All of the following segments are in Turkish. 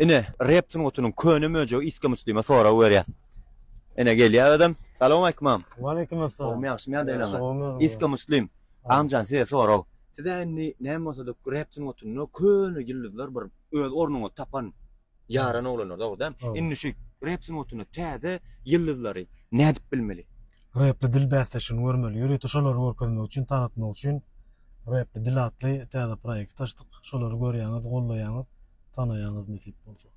Ine reptin otunun köne möjö iska muslima sonra berýär. Ine gelýär adam. Salam alaykum am. Wa alaykum assalam. O meýaşmy ýa-da iska muslim. Amjan size soraw. Size näme bolsa da reptin otunun köne ýyldızlar bir öz ornuny tapan ýaran oglanlar da. Indi şu reptin otunu täze ýyldızlary nädip bilmeli? Repli dil bäsleşini görmeli. Ýürüýti şolary görkezmek üçin, tanıtmak üçin repli dil atly täze proýekt açdyk. Şolary görýäňiz, gollaýaňyz, tanaýaňyz nesip bolsa.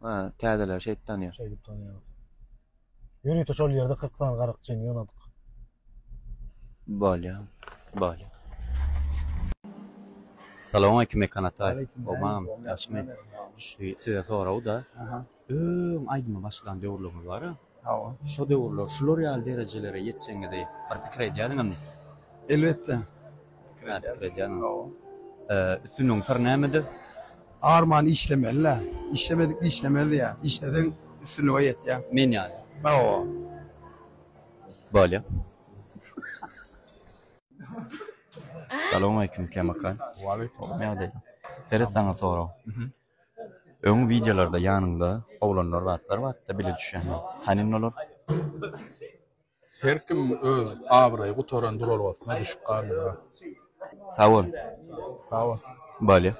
Ha, täzeler şey tanýar. Şeýdip tanaýaňyz. Ýürüýti şol ýerde 40 tane garakçyny ýanadyk. Bolýa. Salam alaykum Mekanatay. Obam, ýaşmy. Size soraw da. Aýdyma başlan döwürlüğü bar. Şo döwürler, şular ýaly derejelere ýetseňide bir pikir edýärdiňmi? Elbette. Pikir edýärdiň. Üstüniň sır nämedir? Arman işlemeli. İşlemedik işlemeli ya. İşledin üstüne ýet ya. Men ýaly. Bolýa. Salam alaykum Kemakal. Wa alaykum. Näde? Teres saňa soraw. Öň videolarda ýanynda oglanlar zatlar watda bile düşýän. Hanin olar? Her kim öz abraýy gutoran duralwatyna düşüp galýar. Sawol. Sawol. Bolýa.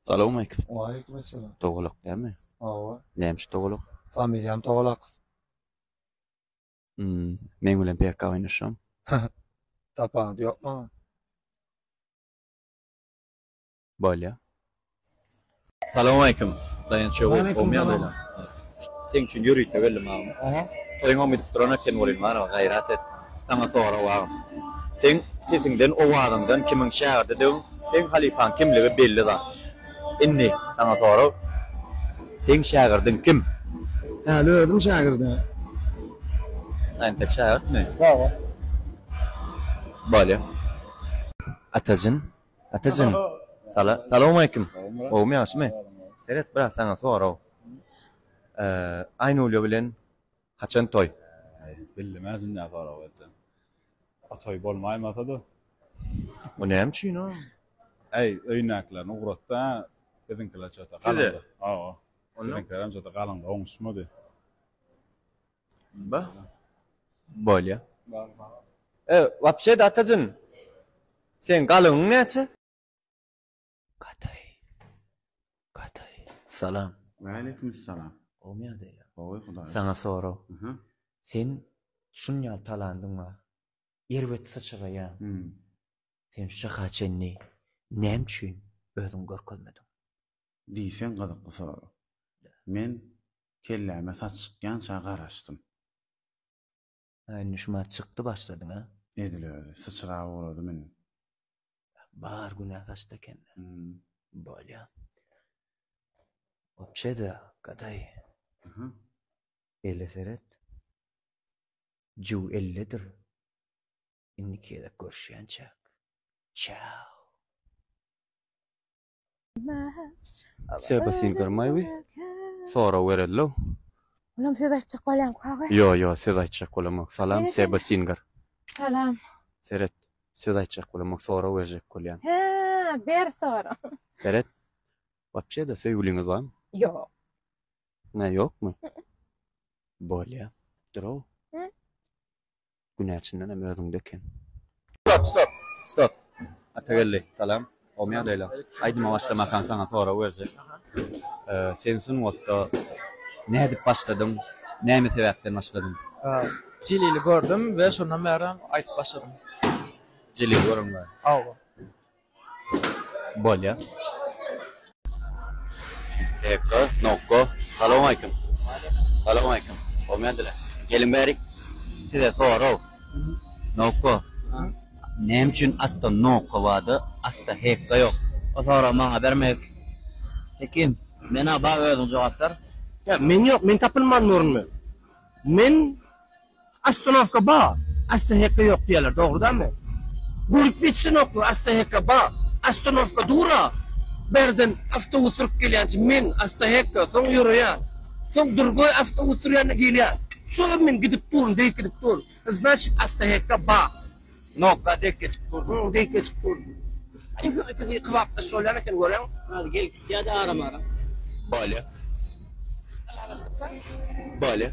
Salam alaykum. Wa alaykum assalam. Togluk dämi? Näme şu togluk? Familiýam Toglak. Men bilen pek oynaşam. Tapan ýokma. Bolýa. Salam alaykum. Dayançy olmaýar. Sen üçin ýürüýte geldim abi. Sen o midip durana ken bolýan mara gayrat et. Taňa soraw abi. Siziňden o adamdan kimiň şäherdi diň? Sen halipan kimligi belli da. Inni taňa soraw. Sen şäherdiň kim? Häli ödüm şagirdi. Anta şäherdmi? Hawa. Bolýa. Atazyn. Salam alaykum. O meýaşmy? Seret bir saňa soraw. Aýnulýa bilen haçan toy? Bilmezim ne soraw etsen. Atoy bolmaýmasa da. O näme üçin o? Öýnäklerini uğratda bizimkiler çata galandy. Bizimkiler çata galandy, oňuşmady. Bolýa. Wapşe da atazyn. Sen galyň näçe? Gatay. Salam. Wa alaykum assalam. O meýerde. Oy Hudaý. Saňa soraw. Sen şunýal talandyňmy? Ýerbet sıçraýan. Sen şu haçenni näme üçin özüň görkezmediň? Diýsen gazykly soraw. Men kelläme saç çykýança garaşdym. Nişma çykdy başladyň ha? Edilýär, sıçraw bolady men. Bar günä saçda eken. Bolýa. Opşeda gaday. Eleferet. Ju elledir. Indikede görüşýänçäk. Ciao. Seba Silgarmaýwy. Sora werello. Ulan söz açacak olam kağa. Yo, söz açacak olamak. Salam Seba Singar. Salam. Seret. Söz açacak olamak sonra verjek bolýan. Ber sonra. Seret. Wapşe da söýgüliňiz barmy? Yok. Ne ýokmy? Bolýa. Duro. Günäçinden hem özüňde eken. Stop. Atagelli. Salam. O meýadela. Aýdyma başlamakan saňa sonra verjek. Sen sun wagtda nädip başladyň? Näme sebäpden başladyň? Jilili gördüm ve şondan bäri aýtyp başladym. Jilili görüňler. Hawa. Bolýa. Eka, nokko. Salam alaykum. Salam alaykum. O meýadela. Gelin berik. Size soraw. Nokko. Näme üçin asta nokko wady, asta hekka ýok? O sonra maňa bermek. Hekim, mena ba özüň jogaplar. Ya men ýok, men tapylmanmyrmy? Men astronovka ba, asta hekka ýok diýerler, dogrydanmy? Gurup bitsin oklu, asta hekka ba, astronovka dura. Berden avtobus sürüp gelýänçi men asta hekka, soň ýürüýär. Soň durgoý avtobus sürýän gelýär. Şoňa men gidip durun, diýip gidip durun. Значит, asta hekka ba. Nokka dek geçip durdu. Diýip geçip durun. İkisi kıvapta söylerken gören. Hadi gel git ya da arama. Böyle. Böyle.